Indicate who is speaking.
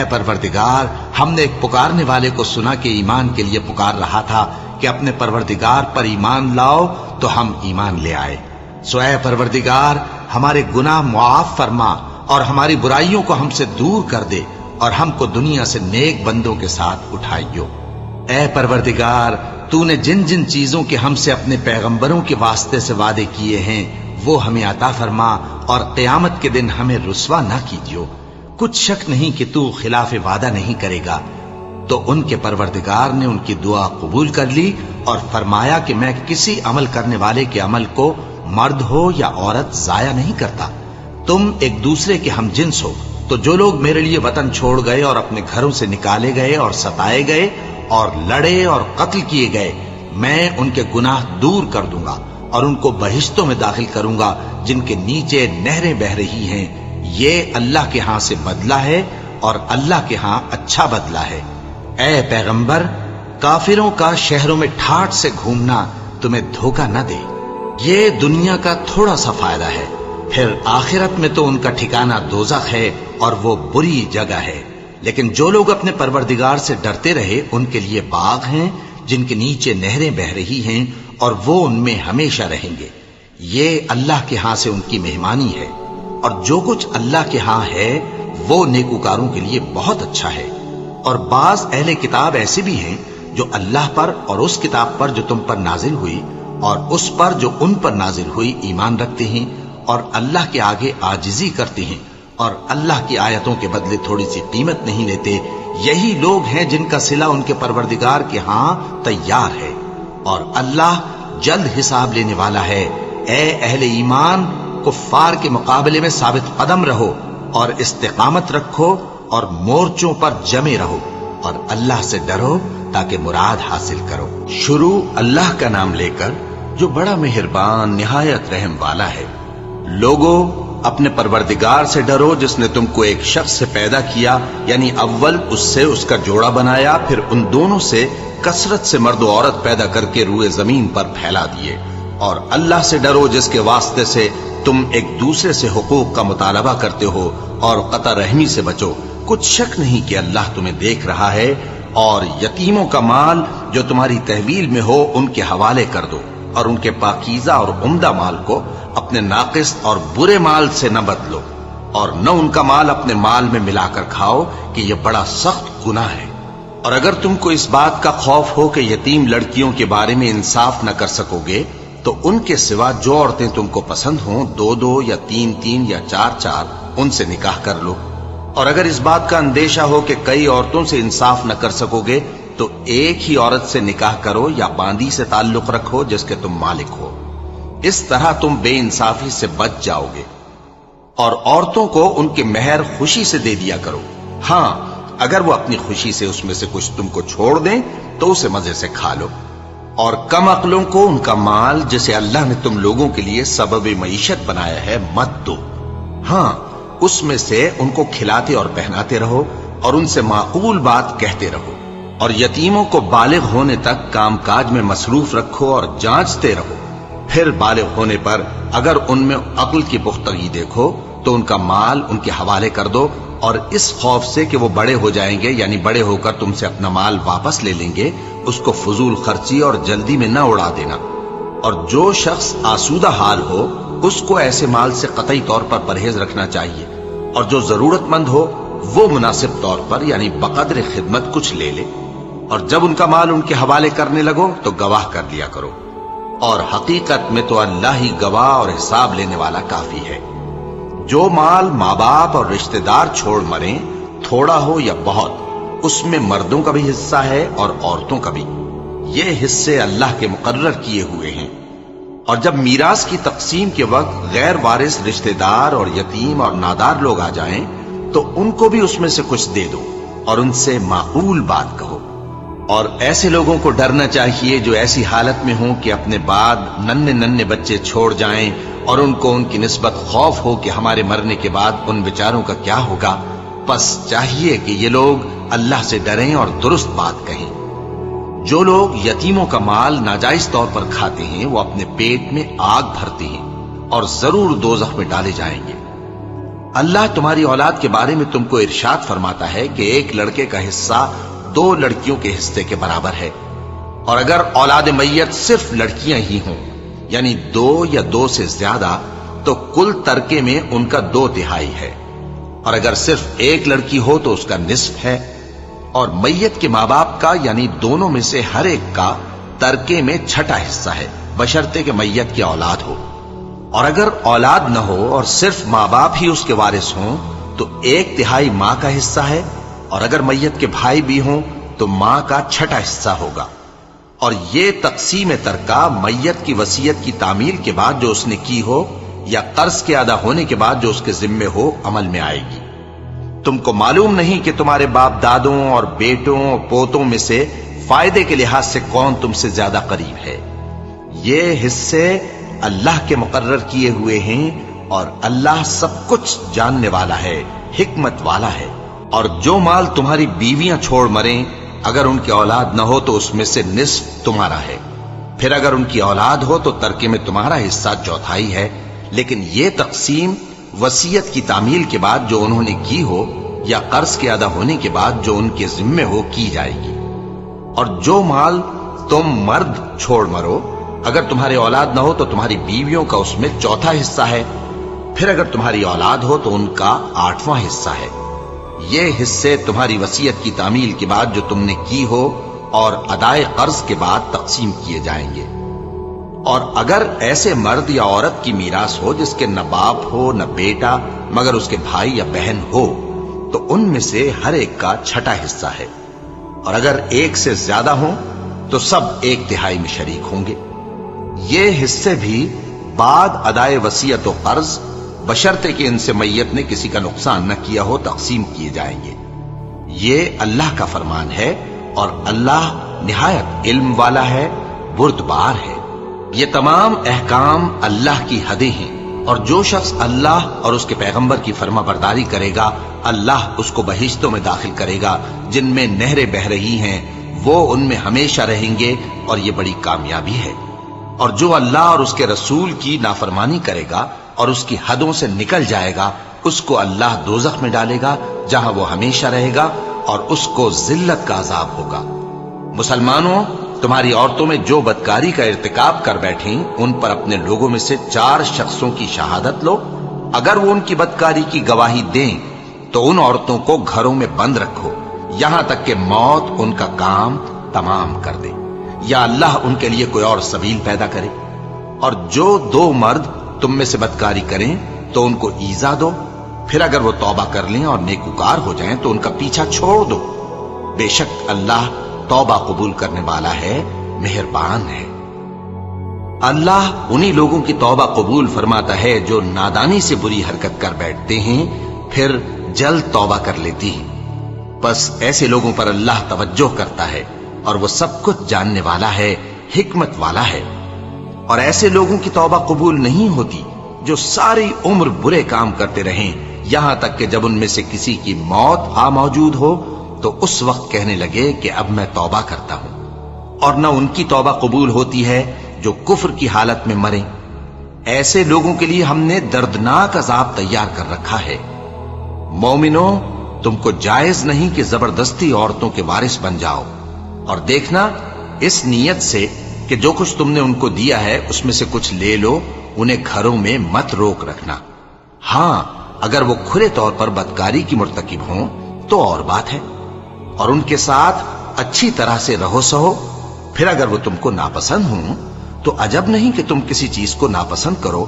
Speaker 1: اے پروردگار، ہم نے ایک پکارنے والے کو سنا کہ ایمان کے لیے پکار رہا تھا کہ اپنے پروردگار پر ایمان لاؤ، تو ہم ایمان لے آئے۔ سو اے پروردگار، ہمارے گناہ معاف فرما اور ہماری برائیوں کو ہم سے دور کر دے، اور ہم کو دنیا سے نیک بندوں کے ساتھ اٹھائیو۔ اے پروردگار، تو نے جن جن چیزوں کے ہم سے اپنے پیغمبروں کے واسطے سے وعدے کیے ہیں وہ ہمیں عطا فرما، اور قیامت کے دن ہمیں رسوا نہ کیجیو۔ کچھ شک نہیں کہ تو خلاف وعدہ نہیں کرے گا۔ تو ان کے پروردگار نے ان کی دعا قبول کر لی اور فرمایا کہ میں کسی عمل کرنے والے کے عمل کو مرد ہو یا عورت ضائع نہیں کرتا۔ تم ایک دوسرے کے ہم جنس ہو، تو جو لوگ میرے لیے وطن چھوڑ گئے اور اپنے گھروں سے نکالے گئے اور ستائے گئے اور لڑے اور قتل کیے گئے، میں ان کے گناہ دور کر دوں گا اور ان کو بہشتوں میں داخل کروں گا جن کے نیچے نہریں بہہ رہی ہیں۔ یہ اللہ کے ہاں سے بدلہ ہے اور اللہ کے ہاں اچھا بدلہ ہے۔ اے پیغمبر، کافروں کا شہروں میں ٹھاٹھ سے گھومنا تمہیں دھوکہ نہ دے۔ یہ دنیا کا تھوڑا سا فائدہ ہے، پھر آخرت میں تو ان کا ٹھکانہ دوزخ ہے اور وہ بری جگہ ہے۔ لیکن جو لوگ اپنے پروردگار سے ڈرتے رہے ان کے لیے باغ ہیں جن کے نیچے نہریں بہہ رہی ہیں، اور وہ ان میں ہمیشہ رہیں گے۔ یہ اللہ کے ہاں سے ان کی مہمانی ہے، اور جو کچھ اللہ کے ہاں ہے وہ نیکوکاروں کے لیے بہت اچھا ہے۔ اور بعض اہل کتاب ایسے بھی ہیں جو اللہ پر اور اس کتاب پر جو تم پر نازل ہوئی اور اس پر جو ان پر نازل ہوئی ایمان رکھتے ہیں، اور اللہ کے آگے عاجزی کرتے ہیں، اور اللہ کی آیتوں کے بدلے تھوڑی سی قیمت نہیں لیتے۔ یہی لوگ ہیں جن کا صلہ ان کے پروردگار کے ہاں تیار ہے، اور اللہ جلد حساب لینے والا ہے۔ اے اہل ایمان، کفار کے مقابلے میں ثابت قدم رہو اور استقامت رکھو اور مورچوں پر جمے رہو، اور اللہ سے ڈرو تاکہ مراد حاصل کرو۔ شروع اللہ کا نام لے کر جو بڑا مہربان نہایت رحم والا ہے۔ لوگو، اپنے پروردگار سے ڈرو جس نے تم کو ایک شخص سے پیدا کیا، یعنی اول اس سے اس کا جوڑا بنایا، پھر ان دونوں سے کثرت سے مرد و عورت پیدا کر کے روئے زمین پر پھیلا دیے۔ اور اللہ سے ڈرو جس کے واسطے سے تم ایک دوسرے سے حقوق کا مطالبہ کرتے ہو، اور قطع رحمی سے بچو۔ کچھ شک نہیں کہ اللہ تمہیں دیکھ رہا ہے۔ اور یتیموں کا مال جو تمہاری تحویل میں ہو ان کے حوالے کر دو، اور ان کے پاکیزہ اور عمدہ مال کو اپنے ناقص اور برے مال سے نہ بدلو، اور نہ ان کا مال اپنے مال میں ملا کر کھاؤ کہ یہ بڑا سخت گناہ ہے۔ اور اگر تم کو اس بات کا خوف ہو کہ یتیم لڑکیوں کے بارے میں انصاف نہ کر سکو گے، تو ان کے سوا جو عورتیں تم کو پسند ہوں، 2 یا 3 یا 4 ان سے نکاح کر لو۔ اور اگر اس بات کا اندیشہ ہو کہ کئی عورتوں سے انصاف نہ کر سکو گے، تو ایک ہی عورت سے نکاح کرو یا باندی سے تعلق رکھو جس کے تم مالک ہو۔ اس طرح تم بے انصافی سے بچ جاؤ گے۔ اور عورتوں کو ان کے مہر خوشی سے دے دیا کرو۔ ہاں، اگر وہ اپنی خوشی سے اس میں سے کچھ تم کو چھوڑ دیں تو اسے مزے سے کھا لو۔ اور کم عقلوں کو ان کا مال جسے اللہ نے تم لوگوں کے لیے سبب معیشت بنایا ہے مت دو۔ ہاں، اس میں سے ان کو کھلاتے اور پہناتے رہو، اور ان سے معقول بات کہتے رہو۔ اور یتیموں کو بالغ ہونے تک کام کاج میں مصروف رکھو اور جانچتے رہو۔ پھر بالغ ہونے پر اگر ان میں عقل کی پختگی دیکھو تو ان کا مال ان کے حوالے کر دو، اور اس خوف سے کہ وہ بڑے ہو جائیں گے، یعنی بڑے ہو کر تم سے اپنا مال واپس لے لیں گے، اس کو فضول خرچی اور جلدی میں نہ اڑا دینا۔ اور جو شخص آسودہ حال ہو اس کو ایسے مال سے قطعی طور پر پرہیز رکھنا چاہیے، اور جو ضرورت مند ہو وہ مناسب طور پر یعنی بقدر خدمت کچھ لے لے۔ اور جب ان کا مال ان کے حوالے کرنے لگو تو گواہ کر لیا کرو، اور حقیقت میں تو اللہ ہی گواہ اور حساب لینے والا کافی ہے۔ جو مال ماں باپ اور رشتہ دار چھوڑ مریں، تھوڑا ہو یا بہت، اس میں مردوں کا بھی حصہ ہے اور عورتوں کا بھی۔ یہ حصے اللہ کے مقرر کیے ہوئے ہیں۔ اور جب میراث کی تقسیم کے وقت غیر وارث رشتہ دار اور یتیم اور نادار لوگ آ جائیں تو ان کو بھی اس میں سے کچھ دے دو، اور ان سے معقول بات کہو۔ اور ایسے لوگوں کو ڈرنا چاہیے جو ایسی حالت میں ہوں کہ اپنے بعد ننھے بچے چھوڑ جائیں، اور ان کو ان کی نسبت خوف ہو کہ ہمارے مرنے کے بعد ان بیچاروں کا کیا ہوگا۔ پس چاہیے کہ یہ لوگ اللہ سے ڈریں اور درست بات کہیں۔ جو لوگ یتیموں کا مال ناجائز طور پر کھاتے ہیں وہ اپنے پیٹ میں آگ بھرتے ہیں اور ضرور دوزخ میں ڈالے جائیں گے۔ اللہ تمہاری اولاد کے بارے میں تم کو ارشاد فرماتا ہے کہ ایک لڑکے کا حصہ 2 لڑکیوں کے حصے کے برابر ہے، اور اگر اولاد میت صرف لڑکیاں ہی ہوں یعنی 2 یا 2 سے زیادہ تو کل ترکے میں ان کا 2/3 ہے، اور اگر صرف ایک لڑکی ہو تو اس کا نصف ہے، اور میت کے ماں باپ کا یعنی دونوں میں سے ہر ایک کا ترکے میں 6واں حصہ ہے، بشرطے کہ میت کی اولاد ہو، اور اگر اولاد نہ ہو اور صرف ماں باپ ہی اس کے وارث ہوں تو 1/3 ماں کا حصہ ہے، اور اگر میت کے بھائی بھی ہوں تو ماں کا 6واں حصہ ہوگا۔ اور یہ تقسیم ترکہ میت کی وصیت کی تعمیل کے بعد جو اس نے کی ہو یا قرض کے ادا ہونے کے بعد جو اس کے ذمے ہو عمل میں آئے گی۔ تم کو معلوم نہیں کہ تمہارے باپ دادوں اور بیٹوں اور پوتوں میں سے فائدے کے لحاظ سے کون تم سے زیادہ قریب ہے۔ یہ حصے اللہ کے مقرر کیے ہوئے ہیں، اور اللہ سب کچھ جاننے والا ہے، حکمت والا ہے۔ اور جو مال تمہاری بیویاں چھوڑ مریں اگر ان کی اولاد نہ ہو تو اس میں سے نصف تمہارا ہے، پھر اگر ان کی اولاد ہو تو ترکے میں تمہارا حصہ 1/4 ہے، لیکن یہ تقسیم وصیت کی تعمیل کے بعد جو انہوں نے کی ہو یا قرض کے ادا ہونے کے بعد جو ان کے ذمے ہو کی جائے گی۔ اور جو مال تم مرد چھوڑ مرو اگر تمہاری اولاد نہ ہو تو تمہاری بیویوں کا اس میں 1/4 حصہ ہے، پھر اگر تمہاری اولاد ہو تو ان کا 8واں حصہ ہے۔ یہ حصے تمہاری وصیت کی تعمیل کے بعد جو تم نے کی ہو اور ادائے قرض کے بعد تقسیم کیے جائیں گے۔ اور اگر ایسے مرد یا عورت کی میراث ہو جس کے نہ باپ ہو نہ بیٹا مگر اس کے بھائی یا بہن ہو تو ان میں سے ہر ایک کا 6واں حصہ ہے، اور اگر ایک سے زیادہ ہوں تو سب 1/3 میں شریک ہوں گے۔ یہ حصے بھی بعد ادائے وصیت و قرض بشرطے کہ ان سے میت نے کسی کا نقصان نہ کیا ہو تقسیم کیے جائیں گے۔ یہ اللہ کا فرمان ہے، اور اللہ نہایت علم والا ہے، بردبار ہے۔ یہ تمام احکام اللہ کی حدیں ہیں، اور جو شخص اللہ اور اس کے پیغمبر کی فرما برداری کرے گا اللہ اس کو بہشتوں میں داخل کرے گا جن میں نہریں بہ رہی ہیں، وہ ان میں ہمیشہ رہیں گے، اور یہ بڑی کامیابی ہے۔ اور جو اللہ اور اس کے رسول کی نافرمانی کرے گا اور اس کی حدوں سے نکل جائے گا اس کو اللہ دوزخ میں ڈالے گا جہاں وہ ہمیشہ رہے گا، اور اس کو ذلت کا عذاب ہوگا۔ مسلمانوں، تمہاری عورتوں میں جو بدکاری کا ارتکاب کر بیٹھیں ان پر اپنے لوگوں میں سے 4 شخصوں کی شہادت لو۔ اگر وہ ان کی بدکاری کی گواہی دیں تو ان عورتوں کو گھروں میں بند رکھو یہاں تک کہ موت ان کا کام تمام کر دے، یا اللہ ان کے لیے کوئی اور سبیل پیدا کرے۔ اور جو 2 مرد تم میں سے بدکاری کریں تو ان کو ایذا دو، پھر اگر وہ توبہ کر لیں اور نیکوکار ہو جائیں تو ان کا پیچھا چھوڑ دو۔ بے شک اللہ توبہ قبول کرنے والا ہے، مہربان ہے۔ اللہ انہی لوگوں کی توبہ قبول فرماتا ہے جو نادانی سے بری حرکت کر بیٹھتے ہیں پھر جلد توبہ کر لیتی ہیں۔ بس ایسے لوگوں پر اللہ توجہ کرتا ہے، اور وہ سب کچھ جاننے والا ہے، حکمت والا ہے۔ اور ایسے لوگوں کی توبہ قبول نہیں ہوتی جو ساری عمر برے کام کرتے رہیں یہاں تک کہ جب ان میں سے کسی کی موت آ موجود ہو تو اس وقت کہنے لگے کہ اب میں توبہ کرتا ہوں۔ اور نہ ان کی توبہ قبول ہوتی ہے جو کفر کی حالت میں مریں۔ ایسے لوگوں کے لیے ہم نے دردناک عذاب تیار کر رکھا ہے۔ مومنوں، تم کو جائز نہیں کہ زبردستی عورتوں کے وارث بن جاؤ، اور دیکھنا اس نیت سے کہ جو کچھ تم نے ان کو دیا ہے اس میں سے کچھ لے لو، انہیں گھروں میں مت روک رکھنا۔ ہاں، اگر وہ کھلے طور پر بدکاری کی مرتکب ہوں تو اور بات ہے، اور ان کے ساتھ اچھی طرح سے رہو سہو۔ پھر اگر وہ تم کو ناپسند ہوں تو عجب نہیں کہ تم کسی چیز کو ناپسند کرو